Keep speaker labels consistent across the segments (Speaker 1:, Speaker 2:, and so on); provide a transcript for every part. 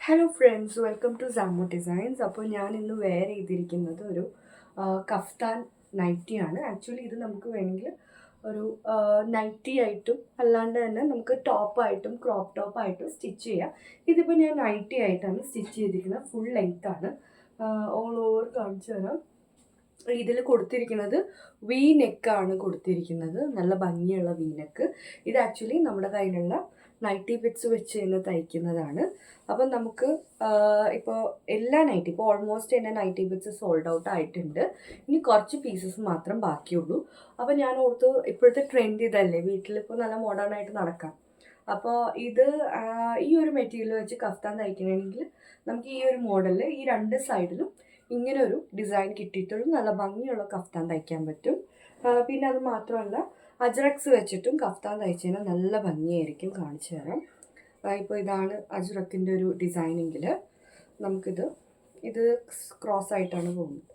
Speaker 1: Hello friends, welcome to Samo designs. അപ്പോൾ ഞാൻ ഇന്ന് വെയർ ചെയ്തിരിക്കുന്നത് ഒരു കഫ്താൻ നൈറ്റിയാണ്. ആക്ച്വലി ഇത് നമുക്ക് വേണമെങ്കിൽ ഒരു നൈറ്റി ആയിട്ടും അല്ലാണ്ട് തന്നെ നമുക്ക് ടോപ്പായിട്ടും ക്രോപ്പ് ടോപ്പായിട്ടും സ്റ്റിച്ച് ചെയ്യാം. ഇതിപ്പോൾ ഞാൻ നൈറ്റി ആയിട്ടാണ് സ്റ്റിച്ച് ചെയ്തിരിക്കുന്നത്. ഫുൾ ലെങ്ത്താണ്. ഓൾ ഓവർ കാണിച്ചു തരാം. ഇതിൽ കൊടുത്തിരിക്കുന്നത് വി നെക്കാണ് കൊടുത്തിരിക്കുന്നത്. നല്ല ഭംഗിയുള്ള വി നെക്ക്. ഇത് ആക്ച്വലി നമ്മുടെ കയ്യിലുള്ള നൈറ്റി ബിറ്റ്സ് വെച്ച് തന്നെ തയ്ക്കുന്നതാണ്. അപ്പം നമുക്ക് ഇപ്പോൾ എല്ലാ നൈറ്റി ഇപ്പോൾ ഓൾമോസ്റ്റ് എൻ്റെ നൈറ്റി ബിറ്റ്സ് സോൾഡ് ഔട്ട് ആയിട്ടുണ്ട്. ഇനി കുറച്ച് പീസസ് മാത്രം ബാക്കിയുള്ളൂ. അപ്പോൾ ഞാൻ ഓർത്തു ഇപ്പോഴത്തെ ട്രെൻഡ് ഇതല്ലേ, വീട്ടിലിപ്പോൾ നല്ല മോഡേൺ ആയിട്ട് നടക്കാം. അപ്പോൾ ഇത് ഈ ഒരു മെറ്റീരിയൽ വെച്ച് കഫ്താൻ തയ്ക്കണമെങ്കിൽ നമുക്ക് ഈ ഒരു മോഡലിൽ ഈ രണ്ട് സൈഡിലും ഇങ്ങനെ ഒരു ഡിസൈൻ കിട്ടിയിട്ടുള്ള നല്ല ഭംഗിയുള്ള കഫ്താൻ തയ്ക്കാൻ പറ്റും. പിന്നെ അത് മാത്രമല്ല, അജ്രക്സ് വെച്ചിട്ടും കഫ്താൻ തയ്ച്ചതിന് നല്ല ഭംഗിയായിരിക്കും. കാണിച്ചു തരാം. ഇപ്പോൾ ഇതാണ് അജ്രക്കിൻ്റെ ഒരു ഡിസൈനെങ്കിൽ ഇത് ക്രോസ് ആയിട്ടാണ് പോകുന്നത്.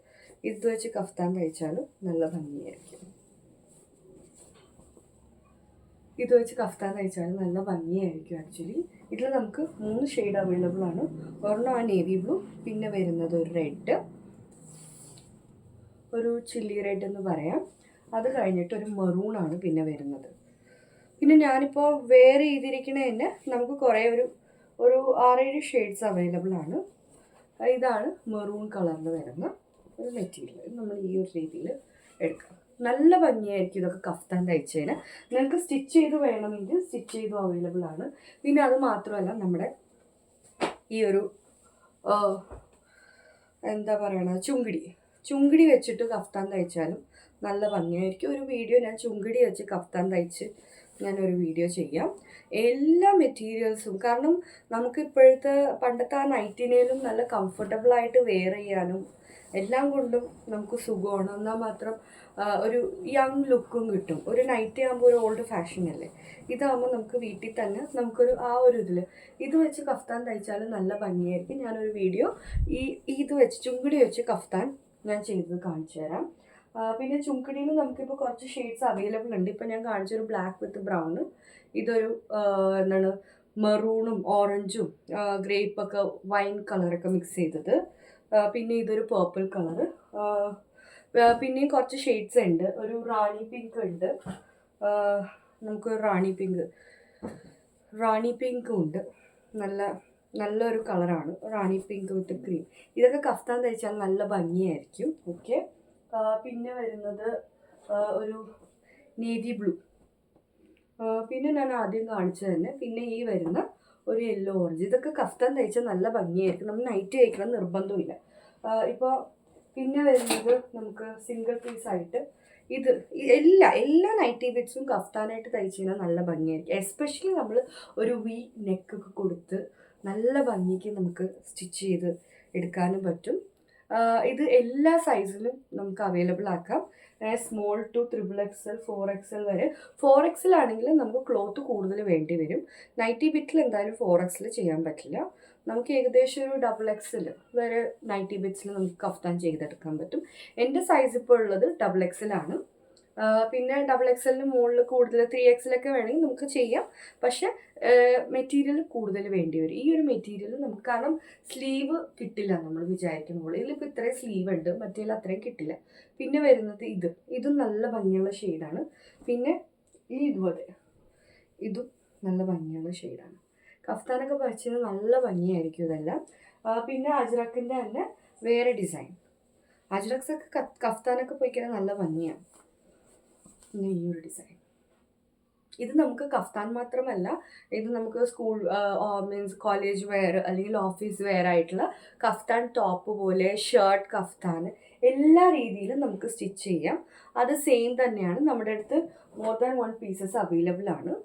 Speaker 1: ഇത് വെച്ച് കഫ്താൻ തയ്ച്ചാലും നല്ല ഭംഗിയായിരിക്കും. ഇത് വെച്ച് കഫ്താൻ തയ്ച്ചാലും നല്ല ഭംഗിയായിരിക്കും. ആക്ച്വലി ഇതിൽ നമുക്ക് 3 ഷെയ്ഡ് അവൈലബിൾ ആണ്. ഒരെണ്ണം ആ നേവി ബ്ലൂ, പിന്നെ വരുന്നത് ഒരു റെഡ്, ഒരു ചില്ലി റെഡ് എന്ന് പറയാം. അത് കഴിഞ്ഞിട്ട് ഒരു മെറൂണാണ് പിന്നെ വരുന്നത്. പിന്നെ ഞാനിപ്പോൾ വെയർ ചെയ്തിരിക്കുന്നതിന് നമുക്ക് കുറേ ഒരു 6-7 ഷെയ്ഡ്സ് അവൈലബിൾ ആണ്. ഇതാണ് മെറൂൺ കളറിൽ വരുന്ന ഒരു മെറ്റീരിയൽ. നമ്മൾ ഈ ഒരു രീതിയിൽ എടുക്കാം. നല്ല ഭംഗിയായിരിക്കും ഇതൊക്കെ കഫ്താൻ തയ്ച്ചതിന്. നിങ്ങൾക്ക് സ്റ്റിച്ച് ചെയ്ത് വേണമെങ്കിൽ സ്റ്റിച്ച് ചെയ്തും അവൈലബിൾ ആണ്. പിന്നെ അത് മാത്രമല്ല, നമ്മുടെ ഈ ഒരു എന്താ പറയണ ചുങ്കിടി വെച്ചിട്ട് കഫ്താൻ തയ്ച്ചാലും നല്ല ഭംഗിയായിരിക്കും. ഒരു വീഡിയോ ഞാൻ ചുങ്കിടി വെച്ച് കഫ്താൻ തയ്ച്ച് ഞാനൊരു വീഡിയോ ചെയ്യാം. എല്ലാ മെറ്റീരിയൽസും, കാരണം നമുക്ക് ഇപ്പോഴത്തെ പണ്ടത്തെ ആ നൈറ്റിനേലും നല്ല കംഫർട്ടബിളായിട്ട് വെയർ ചെയ്യാനും എല്ലാം കൊണ്ടും നമുക്ക് സുഖമാണ്. എന്നാൽ മാത്രം ഒരു യങ് ലുക്കും കിട്ടും. ഒരു നൈറ്റി ആകുമ്പോൾ ഒരു ഓൾഡ് ഫാഷൻ അല്ലേ. ഇതാകുമ്പോൾ നമുക്ക് വീട്ടിൽ തന്നെ നമുക്കൊരു ആ ഒരു ഇത് വെച്ച് കഫ്താൻ തയ്ച്ചാലും നല്ല ഭംഗിയായിരിക്കും. ഞാനൊരു വീഡിയോ ഇത് വെച്ച് ചുങ്കിടി വെച്ച് കഫ്താൻ ഞാൻ ചെയ്തത് കാണിച്ചു തരാം. പിന്നെ ചുങ്കിടിയിൽ നമുക്കിപ്പോൾ കുറച്ച് ഷെയ്ഡ്സ് അവൈലബിൾ ഉണ്ട്. ഇപ്പോൾ ഞാൻ കാണിച്ചൊരു ബ്ലാക്ക് വിത്ത് ബ്രൗണ്, ഇതൊരു മെറൂണും ഓറഞ്ചും ഗ്രേപ്പൊക്കെ വൈൻ കളറൊക്കെ മിക്സ് ചെയ്തത്, പിന്നെ ഇതൊരു പേർപ്പിൾ കളറ്, പിന്നെയും കുറച്ച് ഷെയ്ഡ്സ് ഉണ്ട്. ഒരു റാണി പിങ്ക് ഉണ്ട്, നമുക്ക് റാണി പിങ്കും ഉണ്ട്. നല്ലൊരു കളറാണ് റാണി പിങ്ക് വിത്ത് ക്രീം. ഇതൊക്കെ കഫ്താൻ തയ്ച്ചാൽ നല്ല ഭംഗിയായിരിക്കും. ഓക്കെ. പിന്നെ വരുന്നത് ഒരു നേവി ബ്ലൂ, പിന്നെ ഞാൻ ആദ്യം കാണിച്ചു തന്നെ. പിന്നെ ഈ വരുന്ന ഒരു യെല്ലോ ഓറഞ്ച്. ഇതൊക്കെ കഫ്താൻ തയ്ച്ചാൽ നല്ല ഭംഗിയായിരിക്കും. നമ്മൾ നൈറ്റ് തയ്ക്കണം നിർബന്ധമില്ല. ഇപ്പോൾ പിന്നെ വരുന്നത് നമുക്ക് സിംഗിൾ പീസായിട്ട് എല്ലാ നൈറ്റി ബിറ്റ്സും കഫ്താനായിട്ട് തയ്ച്ചു കഴിഞ്ഞാൽ നല്ല ഭംഗിയായിരിക്കും. എസ്പെഷ്യലി നമ്മൾ ഒരു വി നെക്കൊക്കെ കൊടുത്ത് നല്ല ഭംഗിക്ക് നമുക്ക് സ്റ്റിച്ച് ചെയ്ത് എടുക്കാനും പറ്റും. ഇത് എല്ലാ സൈസിലും നമുക്ക് അവൈലബിൾ ആക്കാം. സ്മോൾ ടു XXL 4XL വരെ. 4XL ആണെങ്കിൽ നമുക്ക് ക്ലോത്ത് കൂടുതൽ വേണ്ടി വരും. നൈറ്റി ബിറ്റിൽ എന്തായാലും 4XL ചെയ്യാൻ പറ്റില്ല. നമുക്ക് ഏകദേശം ഒരു XXL വരെ നൈറ്റി ബിറ്റ്സിൽ നമുക്ക് കഫ്താൻ ചെയ്തെടുക്കാൻ പറ്റും. എൻ്റെ സൈസ് ഇപ്പോൾ ഉള്ളത് XXL ആണ്. പിന്നെ XXLന് മുകളിൽ കൂടുതൽ 3XL ഒക്കെ വേണമെങ്കിൽ നമുക്ക് ചെയ്യാം. പക്ഷെ മെറ്റീരിയൽ കൂടുതൽ വേണ്ടി വരും. ഈ ഒരു മെറ്റീരിയൽ നമുക്ക്, കാരണം സ്ലീവ് കിട്ടില്ല നമ്മൾ വിചാരിക്കുന്ന പോലെ. ഇതിലിപ്പോൾ ഇത്രയും സ്ലീവ് ഉണ്ട്, മറ്റേതിൽ അത്രയും കിട്ടില്ല. പിന്നെ വരുന്നത് ഇതും നല്ല ഭംഗിയുള്ള ഷെയ്ഡാണ്. പിന്നെ ഇതും നല്ല ഭംഗിയുള്ള ഷെയ്ഡാണ്. കഫ്താനൊക്കെ പറിച്ചത് നല്ല ഭംഗിയായിരിക്കും ഇതെല്ലാം. പിന്നെ അജ്രക്കിൻ്റെ തന്നെ വേറെ ഡിസൈൻ. അജ്രക്സൊക്കെ കഫ്താനൊക്കെ പോയിക്കഴിഞ്ഞാൽ നല്ല ഭംഗിയാണ്. ഈ ഒരു ഡിസൈൻ ഇത് നമുക്ക് കഫ്താൻ മാത്രമല്ല, ഇത് നമുക്ക് സ്കൂൾ മീൻസ് കോളേജ് വെയർ അല്ലെങ്കിൽ ഓഫീസ് വെയർ ആയിട്ടുള്ള കഫ്താൻ ടോപ്പ് പോലെ, ഷർട്ട് കഫ്താൻ, എല്ലാ രീതിയിലും നമുക്ക് സ്റ്റിച്ച് ചെയ്യാം. അത് സെയിം തന്നെയാണ്. നമ്മുടെ അടുത്ത് മോർ ദാൻ 1 പീസസ് അവൈലബിൾ ആണ്.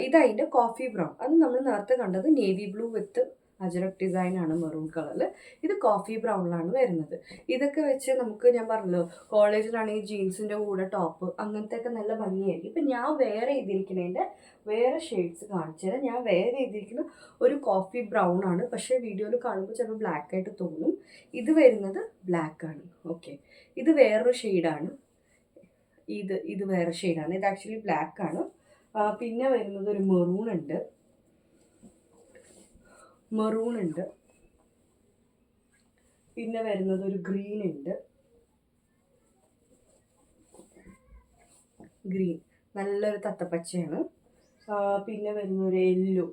Speaker 1: ഇതതിൻ്റെ കോഫി ബ്രൗൺ. അത് നമ്മൾ നേരത്തെ കണ്ടത് നേവി ബ്ലൂ വിത്ത് അജറക് ഡിസൈനാണ് മെറൂൺ കളറിൽ. ഇത് കോഫി ബ്രൗണിലാണ് വരുന്നത്. ഇതൊക്കെ വെച്ച് നമുക്ക്, ഞാൻ പറഞ്ഞല്ലോ, കോളേജിലാണെങ്കിൽ ജീൻസിൻ്റെ കൂടെ ടോപ്പ് അങ്ങനത്തെയൊക്കെ നല്ല ഭംഗിയായിരിക്കും. ഇപ്പം ഞാൻ വെയർ ചെയ്തിരിക്കുന്നതിൻ്റെ വേറെ ഷെയ്ഡ്സ് കാണിച്ചു തരാം. ഞാൻ വെയർ ചെയ്തിരിക്കുന്ന ഒരു കോഫി ബ്രൗൺ ആണ്. പക്ഷേ വീഡിയോയിൽ കാണുമ്പോൾ ചിലപ്പോൾ ബ്ലാക്ക് ആയിട്ട് തോന്നും. ഇത് വരുന്നത് ബ്ലാക്ക് ആണ്. ഓക്കെ. ഇത് വേറൊരു ഷെയ്ഡാണ്. ഇത് വേറെ ഷെയ്ഡാണ്. ഇത് ആക്ച്വലി ബ്ലാക്ക് ആണ്. പിന്നെ വരുന്നത് ഒരു മെറൂൺ ഉണ്ട്. മെറൂൺ ഉണ്ട്, പിന്നെ വരുന്നത് ഒരു ഗ്രീൻ ഉണ്ട്, ഗ്രീൻ നല്ലൊരു തത്തപ്പച്ചയാണ്. പിന്നെ വരുന്ന ഒരു യെല്ലോ.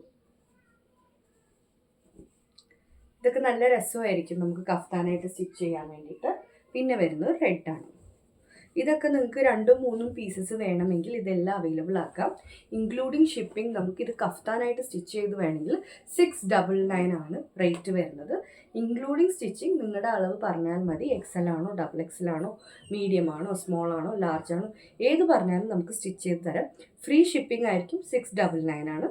Speaker 1: ഇതൊക്കെ നല്ല രസമായിരിക്കും നമുക്ക് കഫ്താനായിട്ട് സ്റ്റിച്ച് ചെയ്യാൻ വേണ്ടിയിട്ട്. പിന്നെ വരുന്നത് റെഡാണ്. ഇതൊക്കെ നിങ്ങൾക്ക് 2-3 പീസസ് വേണമെങ്കിൽ ഇതെല്ലാം അവൈലബിൾ ആക്കാം, ഇൻക്ലൂഡിങ് ഷിപ്പിംഗ്. നമുക്കിത് കഫ്താനായിട്ട് സ്റ്റിച്ച് ചെയ്ത് വേണമെങ്കിൽ 699 ആണ് റേറ്റ് വരുന്നത്. ഇൻക്ലൂഡിങ് സ്റ്റിച്ചിങ് നിങ്ങളുടെ അളവ് പറഞ്ഞാൽ മതി. XL ആണോ, XXL ആണോ, മീഡിയം ആണോ, സ്മോൾ ആണോ, ലാർജ് ആണോ, ഏത് പറഞ്ഞാലും നമുക്ക് സ്റ്റിച്ച് ചെയ്ത് തരാം. ഫ്രീ ഷിപ്പിംഗ് ആയിരിക്കും. 699 ആണ്.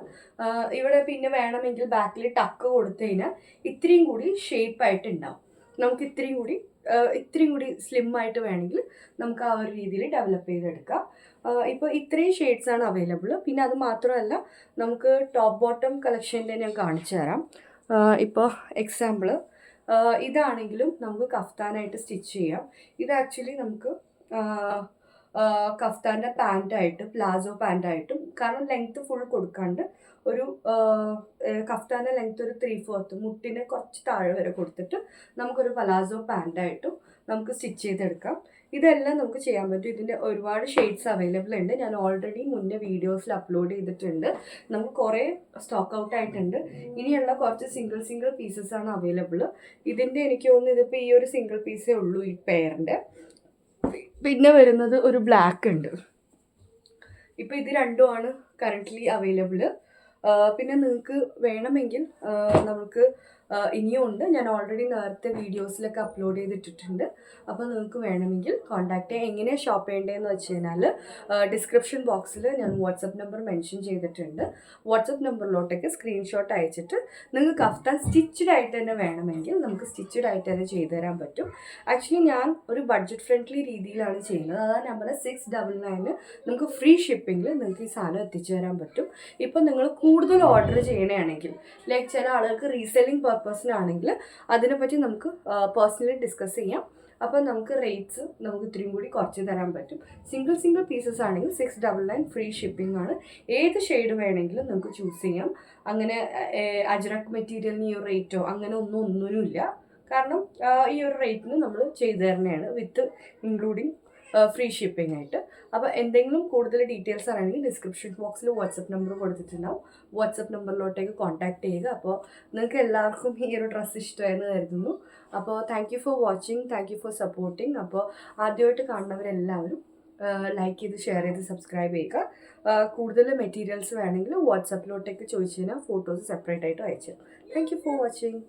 Speaker 1: ഇവിടെ പിന്നെ വേണമെങ്കിൽ ബാക്കിൽ ടക്ക് കൊടുത്തു കഴിഞ്ഞാൽ ഇത്രയും കൂടി ഷേപ്പായിട്ട് ഉണ്ടാവും. നമുക്ക് ഇത്രയും കൂടി സ്ലിം ആയിട്ട് വേണമെങ്കിൽ നമുക്ക് ആ ഒരു രീതിയിൽ ഡെവലപ്പ് ചെയ്തെടുക്കാം. ഇപ്പോൾ ഇത്രയും ഷെയ്ഡ്സാണ് അവൈലബിൾ. പിന്നെ അത് മാത്രമല്ല, നമുക്ക് ടോപ്പ് ബോട്ടം കളക്ഷൻ്റെ ഞാൻ കാണിച്ചു തരാം. ഇപ്പോൾ എക്സാമ്പിൾ ഇതാണെങ്കിലും നമുക്ക് കഫ്താനായിട്ട് സ്റ്റിച്ച് ചെയ്യാം. ഇത് ആക്ച്വലി നമുക്ക് കഫ്താൻ്റെ പാൻറ്റായിട്ട്, പ്ലാസോ പാൻറ്റായിട്ടും, കാരണം ലെങ്ത്ത് ഫുൾ കൊടുക്കാണ്ട് ഒരു കഫ്താൻ്റെ ലെങ്ത്ത് ഒരു 3/4 മുട്ടിനെ കുറച്ച് താഴെ വരെ കൊടുത്തിട്ട് നമുക്കൊരു പലാസോ പാൻറ്റായിട്ടും നമുക്ക് സ്റ്റിച്ച് ചെയ്തെടുക്കാം. ഇതെല്ലാം നമുക്ക് ചെയ്യാൻ പറ്റും. ഇതിൻ്റെ ഒരുപാട് ഷെയ്ഡ്സ് അവൈലബിൾ ഉണ്ട്. ഞാൻ ഓൾറെഡി മുന്നേ വീഡിയോസിൽ അപ്ലോഡ് ചെയ്തിട്ടുണ്ട്. നമുക്ക് കുറേ സ്റ്റോക്ക് ഔട്ട് ആയിട്ടുണ്ട്. ഇനിയുള്ള കുറച്ച് സിംഗിൾ പീസസ് ആണ് അവൈലബിൾ. ഇതിൻ്റെ എനിക്ക് തോന്നുന്നു ഇതിപ്പോൾ ഈ ഒരു സിംഗിൾ പീസേ ഉള്ളൂ ഈ പെയറിൻ്റെ. പിന്നെ വരുന്നത് ഒരു ബ്ലാക്ക് ഉണ്ട്. ഇപ്പോൾ ഇത് രണ്ടുമാണ് കറൻ്റ്ലി അവൈലബിൾ. പിന്നെ നിങ്ങൾക്ക് വേണമെങ്കിൽ നമുക്ക് ഇനിയും ഉണ്ട്. ഞാൻ ഓൾറെഡി നേരത്തെ വീഡിയോസിലൊക്കെ അപ്ലോഡ് ചെയ്തിട്ടിട്ടുണ്ട്. അപ്പോൾ നിങ്ങൾക്ക് വേണമെങ്കിൽ കോൺടാക്ട് ചെയ്യാം. എങ്ങനെയാണ് ഷോപ്പ് ചെയ്യേണ്ടതെന്ന് വെച്ച് കഴിഞ്ഞാൽ ഡിസ്ക്രിപ്ഷൻ ബോക്സിൽ ഞാൻ വാട്സപ്പ് നമ്പർ മെൻഷൻ ചെയ്തിട്ടുണ്ട്. വാട്സപ്പ് നമ്പറിലോട്ടേക്ക് സ്ക്രീൻഷോട്ട് അയച്ചിട്ട് നിങ്ങൾക്ക് കഫ്താൻ സ്റ്റിച്ചഡ് ആയിട്ട് തന്നെ വേണമെങ്കിൽ നമുക്ക് സ്റ്റിച്ചഡ് ആയിട്ട് തന്നെ ചെയ്തു തരാൻ പറ്റും. ആക്ച്വലി ഞാൻ ഒരു ബഡ്ജറ്റ് ഫ്രണ്ട്ലി രീതിയിലാണ് ചെയ്യുന്നത്. അതാണ് ഞാൻ പറഞ്ഞത് 699 നമുക്ക് ഫ്രീ ഷിപ്പിങ്ങിൽ നിങ്ങൾക്ക് ഈ സാധനം എത്തിച്ചു തരാൻ പറ്റും. ഇപ്പോൾ നിങ്ങൾ കൂടുതൽ ഓർഡർ ചെയ്യണമെങ്കിൽ, ലൈക്ക് ചില ആളുകൾക്ക് റീസെല്ലിംഗ് പർപ്പസിനാണെങ്കിൽ അതിനെപ്പറ്റി നമുക്ക് പേഴ്സണലി ഡിസ്കസ് ചെയ്യാം. അപ്പോൾ നമുക്ക് റേറ്റ്സ് നമുക്ക് ഇത്രയും കൂടി കുറച്ച് തരാൻ പറ്റും. സിംഗിൾ പീസസ് ആണെങ്കിൽ 699 ഫ്രീ ഷിപ്പിംഗ് ആണ്. ഏത് ഷെയ്ഡ് വേണമെങ്കിലും നമുക്ക് ചൂസ് ചെയ്യാം. അങ്ങനെ അജ്രക് മെറ്റീരിയലിന് ഈ ഒരു റേറ്റോ അങ്ങനെ ഒന്നുമില്ല. കാരണം ഈ ഒരു റേറ്റിന് നമ്മൾ ചെയ്തു തരുന്നതാണ് വിത്ത് ഇൻക്ലൂഡിങ് ഫ്രീ ഷിപ്പിംഗ് ആയിട്ട്. അപ്പോൾ എന്തെങ്കിലും കൂടുതൽ ഡീറ്റെയിൽസ് ആണെങ്കിൽ ഡിസ്ക്രിപ്ഷൻ ബോക്സിൽ വാട്സപ്പ് നമ്പർ കൊടുത്തിട്ടുണ്ടാവും. വാട്സപ്പ് നമ്പറിലോട്ടേക്ക് കോൺടാക്ട് ചെയ്യുക. അപ്പോൾ നിങ്ങൾക്ക് എല്ലാവർക്കും ഈ ഒരു ഡ്രസ്സ് ഇഷ്ടമായെന്ന് കരുതുന്നു. അപ്പോൾ thank you for watching, thank you for supporting. അപ്പോൾ ആദ്യമായിട്ട് കാണുന്നവരെല്ലാവരും ലൈക്ക് ചെയ്ത്, ഷെയർ ചെയ്ത്, സബ്സ്ക്രൈബ് ചെയ്യുക. കൂടുതൽ മെറ്റീരിയൽസ് വേണമെങ്കിൽ വാട്സപ്പിലോട്ടേക്ക് ചോദിച്ചു കഴിഞ്ഞാൽ ഫോട്ടോസ് സെപ്പറേറ്റ് ആയിട്ട് അയച്ചു. Thank you for watching.